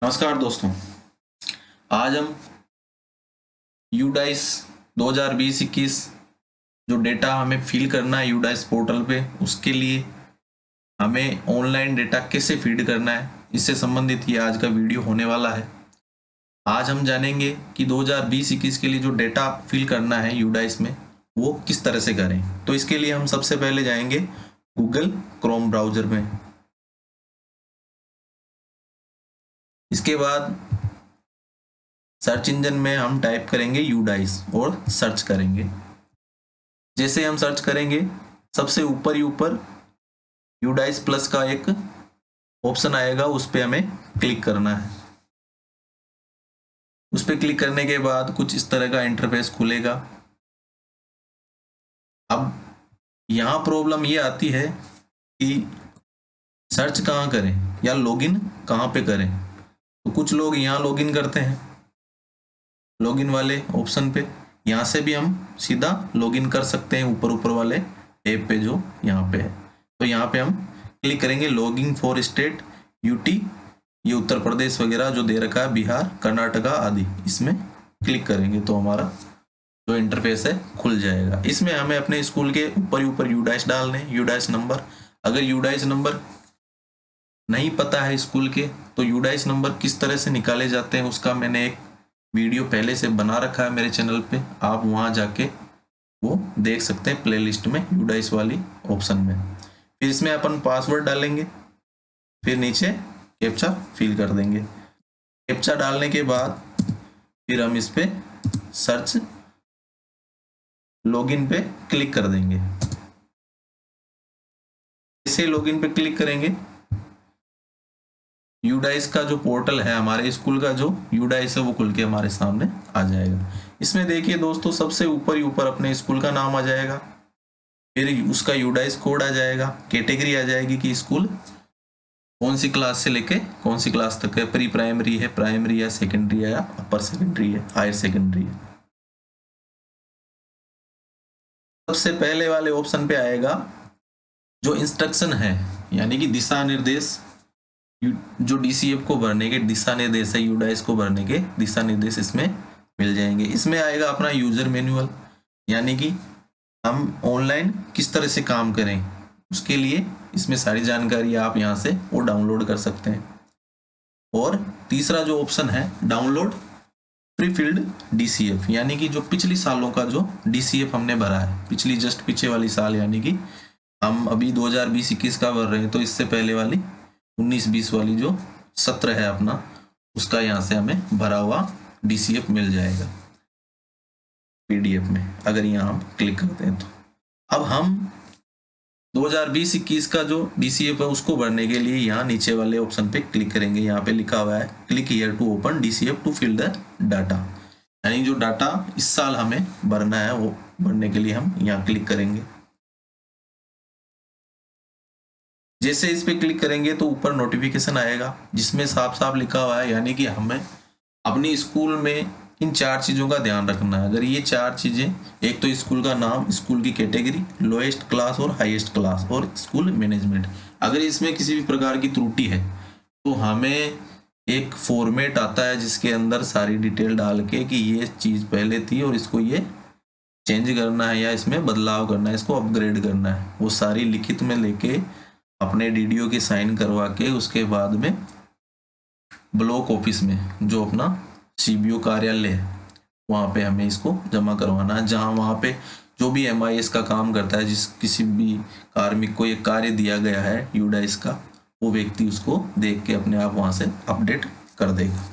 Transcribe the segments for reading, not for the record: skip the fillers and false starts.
नमस्कार दोस्तों। आज हम यूडाइस 2020-21 जो डेटा हमें फिल करना है यूडाइस पोर्टल पे, उसके लिए हमें ऑनलाइन डेटा कैसे फीड करना है, इससे संबंधित ये आज का वीडियो होने वाला है। आज हम जानेंगे कि 2020-21 के लिए जो डेटा फिल करना है यूडाइस में वो किस तरह से करें। तो इसके लिए हम सबसे पहले जाएंगे गूगल क्रोम ब्राउजर में। इसके बाद सर्च इंजन में हम टाइप करेंगे यूडाइस और सर्च करेंगे। जैसे हम सर्च करेंगे, सबसे ऊपर ही ऊपर यूडाइस प्लस का एक ऑप्शन आएगा, उस पर हमें क्लिक करना है। उस पर क्लिक करने के बाद कुछ इस तरह का इंटरफेस खुलेगा। अब यहाँ प्रॉब्लम ये आती है कि सर्च कहाँ करें या लॉगिन कहाँ पे करें। तो कुछ लोग यहाँ लॉगिन करते हैं, लॉगिन वाले ऑप्शन पे। यहाँ से भी हम सीधा लॉगिन कर सकते हैं ऊपर ऊपर वाले टैब पे जो यहाँ पे है। तो यहाँ पे हम क्लिक करेंगे लॉगिन फॉर स्टेट यूटी, ये उत्तर प्रदेश वगैरह जो दे रखा है, बिहार, कर्नाटका आदि, इसमें क्लिक करेंगे तो हमारा जो इंटरफेस है खुल जाएगा। इसमें हमें अपने स्कूल के ऊपर ही ऊपर यूडाइस डालने, यूडाइस नंबर। अगर यूडाइस नंबर नहीं पता है स्कूल के, तो यूडाइस नंबर किस तरह से निकाले जाते हैं उसका मैंने एक वीडियो पहले से बना रखा है मेरे चैनल पे, आप वहां जाके वो देख सकते हैं प्लेलिस्ट में यूडाइस वाली ऑप्शन में। फिर इसमें अपन पासवर्ड डालेंगे, फिर नीचे कैप्चा फिल कर देंगे। कैप्चा डालने के बाद फिर हम इस पे सर्च लॉगिन पे क्लिक कर देंगे। इसे लॉगिन पे क्लिक करेंगे, यूडाइस का जो पोर्टल है, हमारे स्कूल का जो यूडाइस है, वो खुल के हमारे सामने आ जाएगा। इसमें देखिए दोस्तों, सबसे ऊपर ही ऊपर अपने स्कूल का नाम आ जाएगा, फिर उसका यूडाइस कोड आ जाएगा, कैटेगरी आ जाएगी कि स्कूल कौन सी क्लास से लेके कौन सी क्लास तक है, प्री प्राइमरी है, प्राइमरी है, सेकेंडरी है, या अपर सेकेंडरी है, हायर सेकेंडरी है। सबसे पहले वाले ऑप्शन पे आएगा जो इंस्ट्रक्शन है, यानी कि दिशा निर्देश, जो डीसीएफ को भरने के दिशा निर्देश है, यूडाइस को भरने के दिशा निर्देश इसमें मिल जाएंगे। इसमें आएगा अपना यूजर मैनुअल, यानी कि हम ऑनलाइन किस तरह से काम करें, उसके लिए इसमें सारी जानकारी आप यहाँ से वो डाउनलोड कर सकते हैं। और तीसरा जो ऑप्शन है, डाउनलोड प्रीफिल्ड डीसीएफ, यानी कि जो पिछली सालों का जो डीसीएफ हमने भरा है, पिछली जस्ट पीछे वाली साल, यानी कि हम अभी 2020-21 का भर रहे हैं, तो इससे पहले वाली 19-20 वाली जो सत्र है अपना, उसका यहाँ से हमें भरा हुआ डीसीएफ मिल जाएगा पीडीएफ में, अगर यहाँ हम क्लिक करते हैं तो। अब हम 2020-21 का जो डीसीएफ है उसको भरने के लिए यहाँ नीचे वाले ऑप्शन पे क्लिक करेंगे। यहाँ पे लिखा हुआ है click here to open DCF to fill the data, यानी जो डाटा इस साल हमें भरना है वो भरने के लिए हम यहाँ क्लिक करेंगे। जैसे इस पे क्लिक करेंगे तो ऊपर नोटिफिकेशन आएगा जिसमें साफ साफ लिखा हुआ है, यानी कि हमें अपनी स्कूल में इन 4 चीज़ों का ध्यान रखना है। अगर ये 4 चीज़ें, एक तो स्कूल का नाम, स्कूल की कैटेगरी, लोएस्ट क्लास और हाईएस्ट क्लास, और स्कूल मैनेजमेंट, अगर इसमें किसी भी प्रकार की त्रुटि है तो हमें एक फॉर्मेट आता है जिसके अंदर सारी डिटेल डाल के कि ये चीज़ पहले थी और इसको ये चेंज करना है या इसमें बदलाव करना है, इसको अपग्रेड करना है, वो सारी लिखित में लेके अपने डीडीओ की साइन करवा के उसके बाद में ब्लॉक ऑफिस में जो अपना सीबीओ कार्यालय है वहाँ पे हमें इसको जमा करवाना है। जहाँ वहाँ पे जो भी एमआईएस का काम करता है, जिस किसी भी कार्मिक को ये कार्य दिया गया है यूडाइस का, वो व्यक्ति उसको देख के अपने आप वहाँ से अपडेट कर देगा।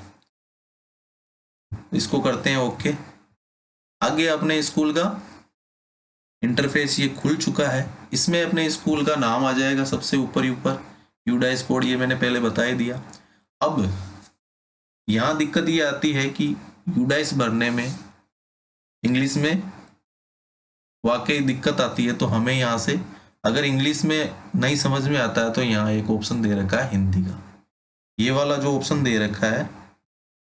इसको करते हैं ओके। आगे अपने स्कूल का इंटरफेस ये खुल चुका है। इसमें अपने स्कूल का नाम आ जाएगा सबसे ऊपर ही ऊपर, यूडाइस कोड ये मैंने पहले बता ही दिया। अब यहाँ दिक्कत ये आती है कि यूडाइस भरने में इंग्लिश में वाकई दिक्कत आती है, तो हमें यहाँ से अगर इंग्लिश में नहीं समझ में आता है तो यहाँ एक ऑप्शन दे रखा है हिंदी का, ये वाला जो ऑप्शन दे रखा है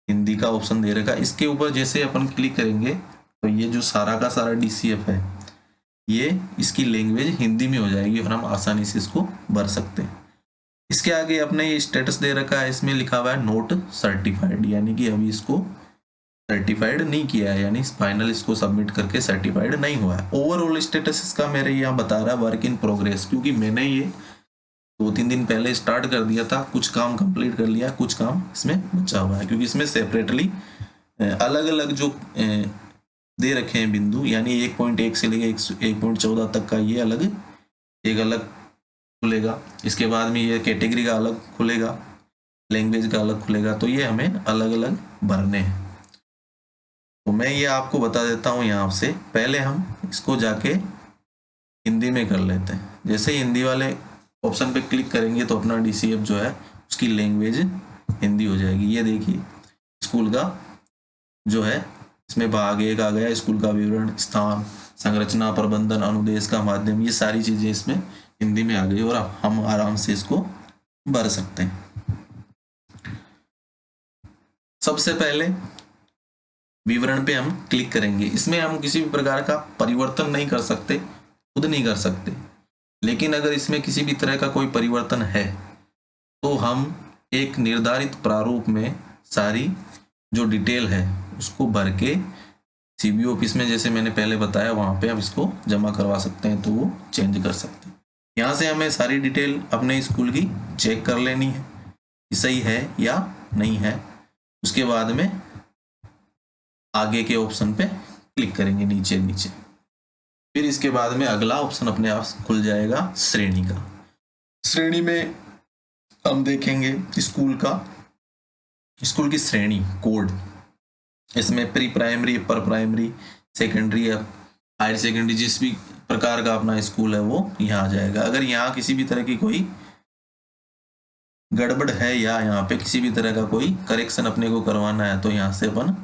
हिंदी का ऑप्शन दे रखा है, इसके ऊपर जैसे अपन क्लिक करेंगे तो ये जो सारा का सारा डीसीएफ है ये इसकी लैंग्वेज हिंदी में हो जाएगी और हम आसानी से इसको भर सकते हैं। इसके आगे अपने ये स्टेटस दे रखा है, इसमें लिखा हुआ है नोट सर्टिफाइड, यानी कि अभी इसको सर्टिफाइड नहीं किया है, यानी फाइनल इसको सबमिट करके सर्टिफाइड नहीं हुआ है। ओवरऑल स्टेटस इसका मेरे यहाँ बता रहा है वर्क इन प्रोग्रेस, क्योंकि मैंने ये 2-3 दिन पहले स्टार्ट कर दिया था, कुछ काम कंप्लीट कर लिया, कुछ काम इसमें बचा हुआ है, क्योंकि इसमें सेपरेटली अलग अलग जो दे रखे हैं बिंदु, यानी 1.1 से लेकर 1.14 तक का ये अलग एक अलग खुलेगा, इसके बाद में ये कैटेगरी का अलग खुलेगा, लैंग्वेज का अलग खुलेगा, तो ये हमें अलग अलग भरने हैं। तो मैं ये आपको बता देता हूँ यहाँ से, पहले हम इसको जाके हिंदी में कर लेते हैं। जैसे ही हिंदी वाले ऑप्शन पे क्लिक करेंगे तो अपना DCF जो है उसकी लैंग्वेज हिंदी हो जाएगी। ये देखिए स्कूल का जो है इसमें भाग 1 आ गया, स्कूल का विवरण, स्थान, संरचना, प्रबंधन, अनुदेश का माध्यम, ये सारी चीजें इसमें हिंदी में आ गई और हम आराम से इसको भर सकते हैं। सबसे पहले विवरण पे हम क्लिक करेंगे। इसमें हम किसी भी प्रकार का परिवर्तन नहीं कर सकते, खुद नहीं कर सकते, लेकिन अगर इसमें किसी भी तरह का कोई परिवर्तन है तो हम एक निर्धारित प्रारूप में सारी जो डिटेल है उसको भर के CBO ऑफिस में, जैसे मैंने पहले बताया, वहां पे हम इसको जमा करवा सकते हैं, तो वो चेंज कर सकते हैं। यहाँ से हमें सारी डिटेल अपने स्कूल की चेक कर लेनी है कि सही है या नहीं है। उसके बाद में आगे के ऑप्शन पे क्लिक करेंगे नीचे नीचे, फिर इसके बाद में अगला ऑप्शन अपने आप खुल जाएगा श्रेणी का। श्रेणी में हम देखेंगे स्कूल की श्रेणी कोड, इसमें pre primary, upper primary, secondary, higher secondary, जिस भी प्रकार का अपना स्कूल है वो यहाँ आ जाएगा। अगर यहाँ किसी भी तरह की कोई गड़बड़ है या यहाँ पे किसी भी तरह का कोई करेक्शन अपने को करवाना है तो यहाँ से अपन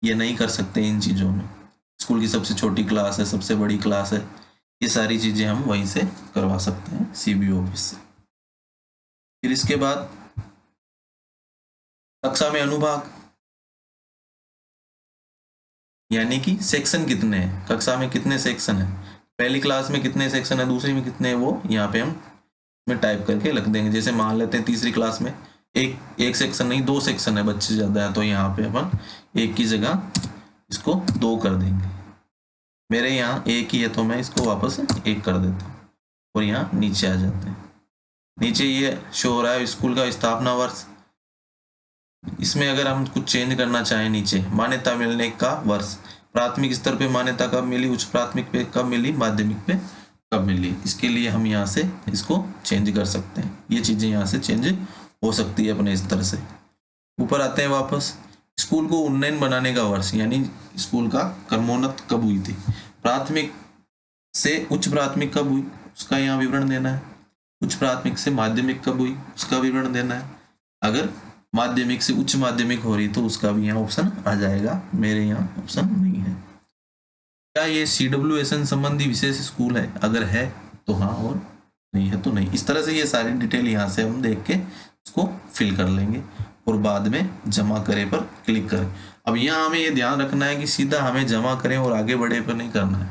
ये नहीं कर सकते। इन चीज़ों में स्कूल की सबसे छोटी क्लास है, सबसे बड़ी क्लास है, ये सारी चीज़ें हम वहीं से करवा सकते हैं CBO ऑफिस से। फिर इसके बाद कक्षा में अनुभाग, यानी कि सेक्शन कितने हैं, कक्षा में कितने सेक्शन है, पहली क्लास में कितने सेक्शन है, दूसरी में कितने हैं, वो यहाँ पे हम में टाइप करके रख देंगे। जैसे मान लेते हैं तीसरी क्लास में एक सेक्शन नहीं, 2 सेक्शन है, बच्चे ज़्यादा है, तो यहाँ पे अपन 1 की जगह इसको 2 कर देंगे। मेरे यहाँ 1 ही है तो मैं इसको वापस 1 कर देता हूँ और यहाँ नीचे आ जाते हैं। नीचे ये शो हो रहा है स्कूल का स्थापना वर्ष। इसमें अगर हम कुछ चेंज करना चाहें, नीचे मान्यता मिलने का वर्ष, प्राथमिक स्तर पे मान्यता कब मिली, उच्च प्राथमिक पे कब मिली, माध्यमिक पे कब मिली, इसके लिए हम यहाँ से इसको चेंज कर सकते हैं। ये चीज़ें यहाँ से चेंज हो सकती है अपने स्तर से। ऊपर आते हैं वापस, स्कूल को उन्नयन बनाने का वर्ष, यानी स्कूल का क्रमोन्नत कब हुई थी, प्राथमिक से उच्च प्राथमिक कब हुई उसका यहाँ विवरण देना है, उच्च प्राथमिक से माध्यमिक कब हुई उसका विवरण देना है, अगर माध्यमिक से उच्च माध्यमिक हो रही तो उसका भी यहाँ ऑप्शन आ जाएगा। मेरे यहाँ ऑप्शन नहीं है। क्या ये CWSN संबंधी विशेष स्कूल है, अगर है तो हाँ और नहीं है तो नहीं। इस तरह से ये सारी डिटेल यहाँ से हम देख के इसको फिल कर लेंगे और बाद में जमा करें पर क्लिक करें। अब यहाँ हमें ये ध्यान रखना है कि सीधा हमें जमा करें और आगे बढ़े पर नहीं करना है,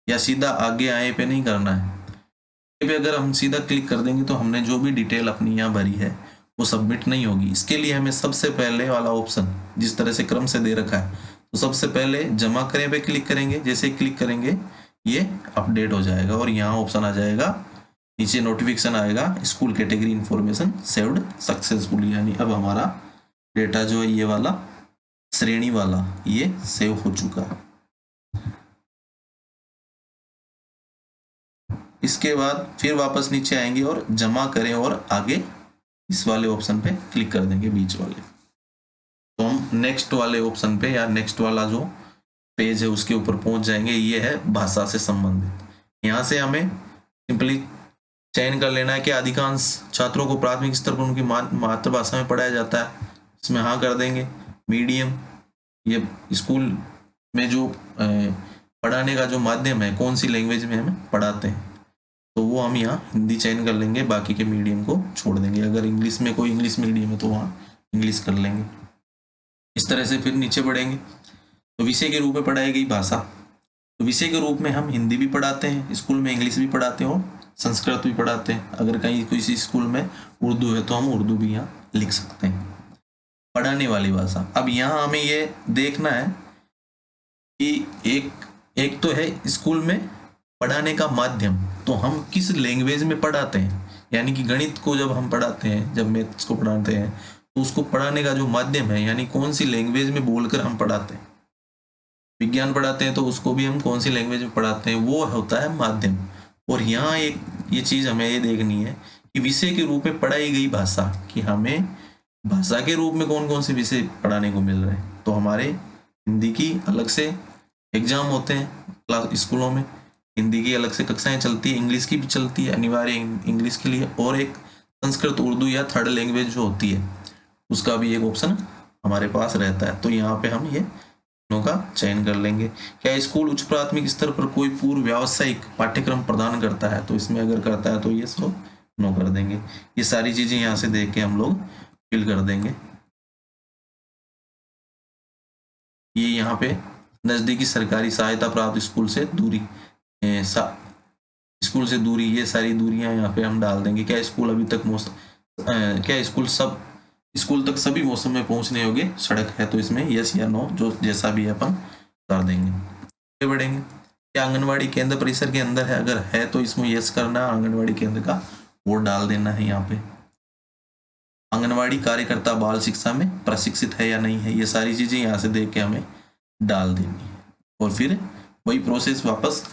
या सीधा आगे आए पे नहीं करना है। पे अगर हम सीधा क्लिक कर देंगे तो हमने जो भी डिटेल अपनी यहाँ भरी है वो सबमिट नहीं होगी। इसके लिए हमें सबसे पहले वाला ऑप्शन जिस तरह से क्रम से दे रखा है, तो सबसे पहले जमा करें पे क्लिक करेंगे। जैसे क्लिक करेंगे ये अपडेट हो जाएगा और यहाँ ऑप्शन आ जाएगा, नीचे नोटिफिकेशन आएगा, school category information saved successful, यानी अब हमारा डेटा जो है ये वाला श्रेणी वाला ये सेव हो चुका है। इसके बाद फिर वापस नीचे आएंगे और जमा करें और आगे इस वाले ऑप्शन पे क्लिक कर देंगे बीच वाले। तो हम नेक्स्ट वाले ऑप्शन पे या नेक्स्ट वाला जो पेज है उसके ऊपर पहुंच जाएंगे। ये है भाषा से संबंधित। यहाँ से हमें सिंपली चयन कर लेना है कि अधिकांश छात्रों को प्राथमिक स्तर पर उनकी मातृभाषा में पढ़ाया जाता है, इसमें हाँ कर देंगे। मीडियम, ये स्कूल में जो पढ़ाने का जो माध्यम है कौन सी लैंग्वेज में हमें पढ़ाते हैं, तो वो हम यहाँ हिंदी चयन कर लेंगे, बाकी के मीडियम को छोड़ देंगे। अगर इंग्लिश में कोई इंग्लिश मीडियम है तो वहाँ इंग्लिश कर लेंगे। इस तरह से फिर नीचे बढ़ेंगे तो विषय के रूप में पढ़ाई गई भाषा, तो विषय के रूप में हम हिंदी भी पढ़ाते हैं स्कूल में, इंग्लिश भी पढ़ाते हैं और संस्कृत भी पढ़ाते हैं। अगर कहीं किसी स्कूल में उर्दू है तो हम उर्दू भी यहाँ लिख सकते हैं, पढ़ाने वाली भाषा। अब यहाँ हमें ये देखना है कि एक तो है स्कूल में पढ़ाने का माध्यम, तो हम किस लैंग्वेज में पढ़ाते हैं। यानी कि गणित को जब हम पढ़ाते हैं, जब मैथ्स को पढ़ाते हैं, तो उसको पढ़ाने का जो माध्यम है, यानी कौन सी लैंग्वेज में बोलकर हम पढ़ाते हैं। विज्ञान पढ़ाते हैं तो उसको भी हम कौन सी लैंग्वेज में पढ़ाते हैं, वो होता है माध्यम। और यहाँ एक ये चीज हमें ये देखनी है कि विषय के रूप में पढ़ाई गई भाषा, कि हमें भाषा के रूप में कौन कौन से विषय पढ़ाने को मिल रहे हैं। तो हमारे हिंदी की अलग से एग्जाम होते हैं स्कूलों में, हिंदी की अलग से कक्षाएं चलती है, इंग्लिश की भी चलती है अनिवार्य इंग्लिश के लिए, और एक संस्कृत उर्दू या थर्ड लैंग्वेज जो होती है उसका भी एक ऑप्शन हमारे पास रहता है। तो यहाँ पे हम ये का चयन कर लेंगे। क्या स्कूल उच्च प्राथमिक स्तर पर कोई पूर्व व्यावसायिक पाठ्यक्रम प्रदान करता है, तो इसमें अगर करता है तो ये सो नो कर देंगे। ये सारी चीजें यहाँ से देख के हम लोग फिल कर देंगे। ये यहाँ पे नजदीकी सरकारी सहायता प्राप्त स्कूल से दूरी, स्कूल से दूरी, ये सारी दूरियां यहाँ पे हम डाल देंगे। क्या स्कूल अभी तक क्या स्कूल तक सभी मौसम में पहुंचने योग्य सड़क है, तो इसमें यस या नो जो जैसा भी अपन कर देंगे। आगे बढ़ेंगे। क्या आंगनवाड़ी केंद्र परिसर के अंदर है, अगर है तो इसमें यस करना, आंगनवाड़ी केंद्र का वोट डाल देना है यहाँ पे। आंगनवाड़ी कार्यकर्ता बाल शिक्षा में प्रशिक्षित है या नहीं है, ये सारी चीजें यहाँ से देख के हमें डाल देनी है। और फिर वही प्रोसेस वापस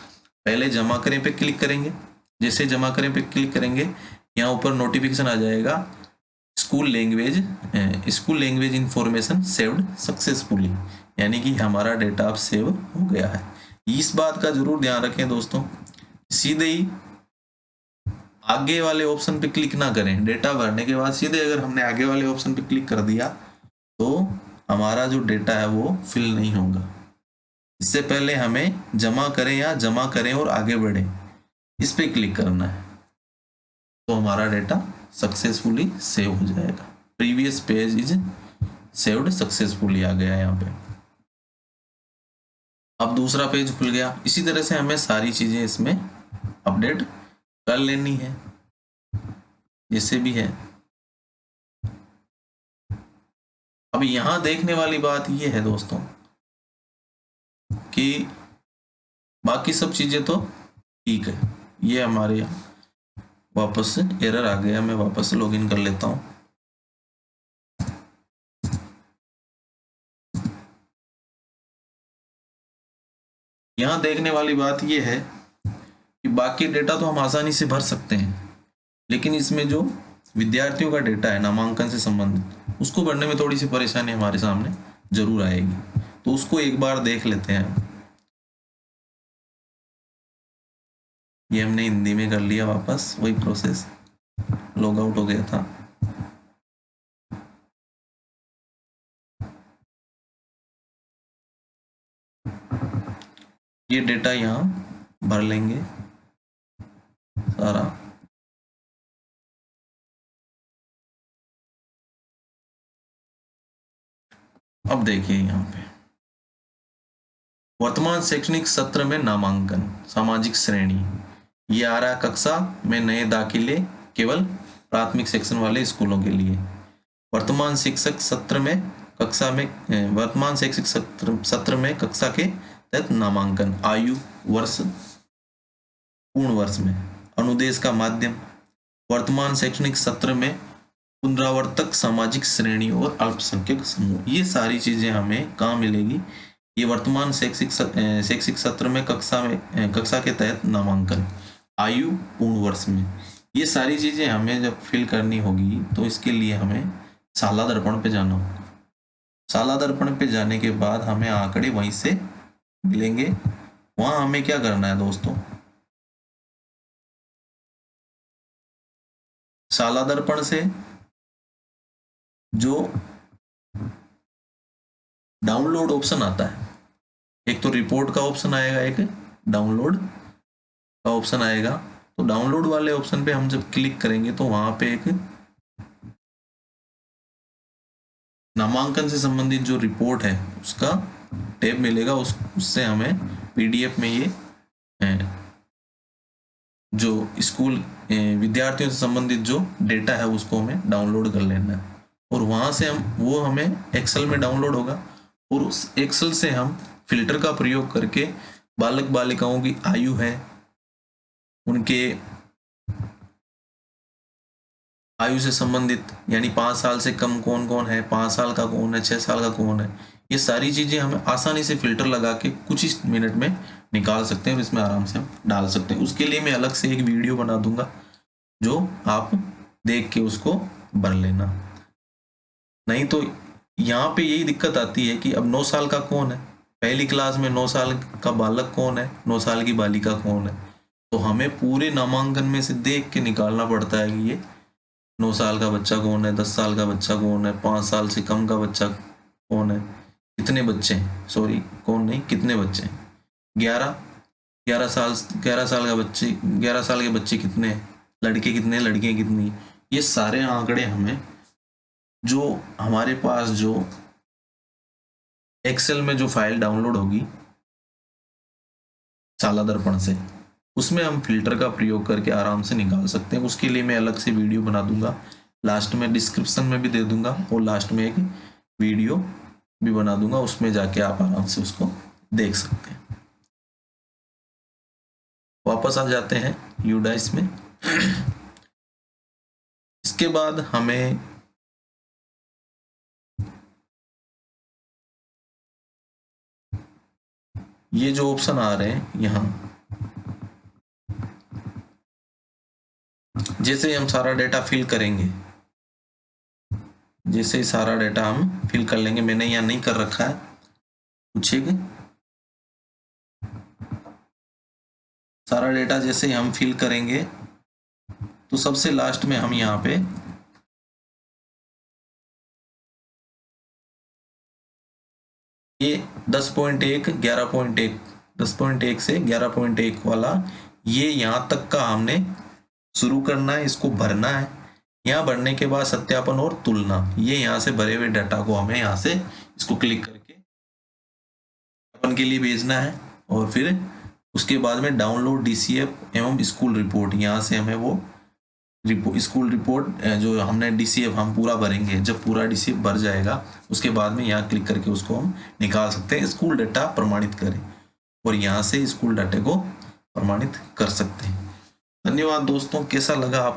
पहले जमा करें पे क्लिक करेंगे। जैसे जमा करें पे क्लिक करेंगे, यहाँ ऊपर नोटिफिकेशन आ जाएगा, school language information saved successfully, यानी कि हमारा डेटा अब सेव हो गया है। इस बात का जरूर ध्यान रखें दोस्तों, सीधे ही आगे वाले ऑप्शन पे क्लिक ना करें। डेटा भरने के बाद सीधे अगर हमने आगे वाले ऑप्शन पे क्लिक कर दिया तो हमारा जो डेटा है वो फिल नहीं होगा। इससे पहले हमें जमा करें और आगे बढ़े, इस पे क्लिक करना है, तो हमारा डेटा सक्सेसफुली सेव हो जाएगा। Previous page is saved successfully आ गया यहाँ पे। अब दूसरा पेज खुल गया। इसी तरह से हमें सारी चीजें इसमें अपडेट कर लेनी है, जैसे भी है। अब यहां देखने वाली बात यह है दोस्तों कि बाकी सब चीजें तो ठीक है। ये हमारे यहाँ वापस एरर आ गया, मैं वापस लॉगिन कर लेता हूं। यहां देखने वाली बात यह है कि बाकी डेटा तो हम आसानी से भर सकते हैं, लेकिन इसमें जो विद्यार्थियों का डेटा है नामांकन से संबंधित, उसको भरने में थोड़ी सी परेशानी हमारे सामने जरूर आएगी। तो उसको एक बार देख लेते हैं। ये हमने हिंदी में कर लिया, वापस वही प्रोसेस, लॉग आउट हो गया था। ये डेटा यहाँ भर लेंगे सारा। अब देखिए यहाँ पे वर्तमान शैक्षणिक सत्र में नामांकन सामाजिक श्रेणी, ये आ रहा है कक्षा में नए दाखिले केवल प्राथमिक सेक्शन वाले स्कूलों के लिए। वर्तमान शैक्षिक सत्र में कक्षा में कक्षा के तहत नामांकन, आयु वर्ष पूर्ण वर्ष में, अनुदेश का माध्यम, वर्तमान शैक्षणिक सत्र में पुनरावर्तक सामाजिक श्रेणी और अल्पसंख्यक समूह, ये सारी चीजें हमें कहाँ मिलेगी। ये वर्तमान शैक्षिक सत्र में कक्षा के तहत नामांकन, आयु पूर्ण वर्ष में, ये सारी चीजें हमें जब फिल करनी होगी तो इसके लिए हमें शाला दर्पण पे जाना होगा। शाला दर्पण पे जाने के बाद हमें आंकड़े वहीं से मिलेंगे। वहां हमें क्या करना है दोस्तों, शाला दर्पण से जो डाउनलोड ऑप्शन आता है, एक तो रिपोर्ट का ऑप्शन आएगा, एक डाउनलोड का ऑप्शन आएगा। तो डाउनलोड वाले ऑप्शन पे हम जब क्लिक करेंगे तो वहां पे एक नामांकन से संबंधित जो रिपोर्ट है उसका टैब मिलेगा। उससे हमें पीडीएफ में ये जो स्कूल विद्यार्थियों से संबंधित जो डेटा है उसको हमें डाउनलोड कर लेना है, और वहाँ से वो हमें एक्सेल में डाउनलोड होगा, और उस एक्सेल से हम फिल्टर का प्रयोग करके बालक बालिकाओं की आयु है, उनके आयु से संबंधित, यानी 5 साल से कम कौन कौन है, 5 साल का कौन है, 6 साल का कौन है, ये सारी चीजें हमें आसानी से फिल्टर लगा के कुछ ही मिनट में निकाल सकते हैं, इसमें आराम से हम डाल सकते हैं। उसके लिए मैं अलग से एक वीडियो बना दूंगा, जो आप देख के उसको भर लेना। नहीं तो यहाँ पे यही दिक्कत आती है कि अब 9 साल का कौन है, पहली क्लास में 9 साल का बालक कौन है, 9 साल की बालिका कौन है, तो हमें पूरे नामांकन में से देख के निकालना पड़ता है कि ये 9 साल का बच्चा कौन है, 10 साल का बच्चा कौन है, 5 साल से कम का बच्चा कौन है, कितने बच्चे हैं, सॉरी कौन नहीं, कितने बच्चे हैं, 11 साल का बच्चे, 11 साल के बच्चे कितने हैं, लड़के कितने, लड़कियां कितनी, ये सारे आंकड़े हमें जो हमारे पास जो एक्सेल में जो फाइल डाउनलोड होगी शाला दर्पण से, उसमें हम फिल्टर का प्रयोग करके आराम से निकाल सकते हैं। उसके लिए मैं अलग से वीडियो बना दूंगा, लास्ट में डिस्क्रिप्शन में भी दे दूंगा, और लास्ट में एक वीडियो भी बना दूंगा, उसमें जाके आप आराम से उसको देख सकते हैं। वापस आ जाते हैं यूडाइस में। इसके बाद हमें ये जो ऑप्शन आ रहे हैं यहाँ, जैसे हम सारा डेटा फिल करेंगे, जैसे सारा डेटा हम फिल कर लेंगे, मैंने यहाँ नहीं कर रखा है कुछ, सारा डेटा जैसे हम फिल करेंगे तो सबसे लास्ट में हम यहाँ पे ये 10.1 11.1 10.1 से 11.1 वाला, ये यहाँ तक का हमने शुरू करना है, इसको भरना है। यहाँ भरने के बाद सत्यापन और तुलना, ये यहाँ से भरे हुए डाटा को हमें यहाँ से इसको क्लिक करके अपन के लिए भेजना है, और फिर उसके बाद में डाउनलोड डीसीएफ एवं स्कूल रिपोर्ट, यहाँ से हमें वो स्कूल रिपोर्ट जो हमने डीसीएफ हम पूरा भरेंगे, जब पूरा डीसीएफ भर जाएगा उसके बाद में यहाँ क्लिक करके उसको हम निकाल सकते हैं, स्कूल डाटा प्रमाणित करें, और यहाँ से स्कूल डाटा को प्रमाणित कर सकते हैं। धन्यवाद दोस्तों, कैसा लगा आपको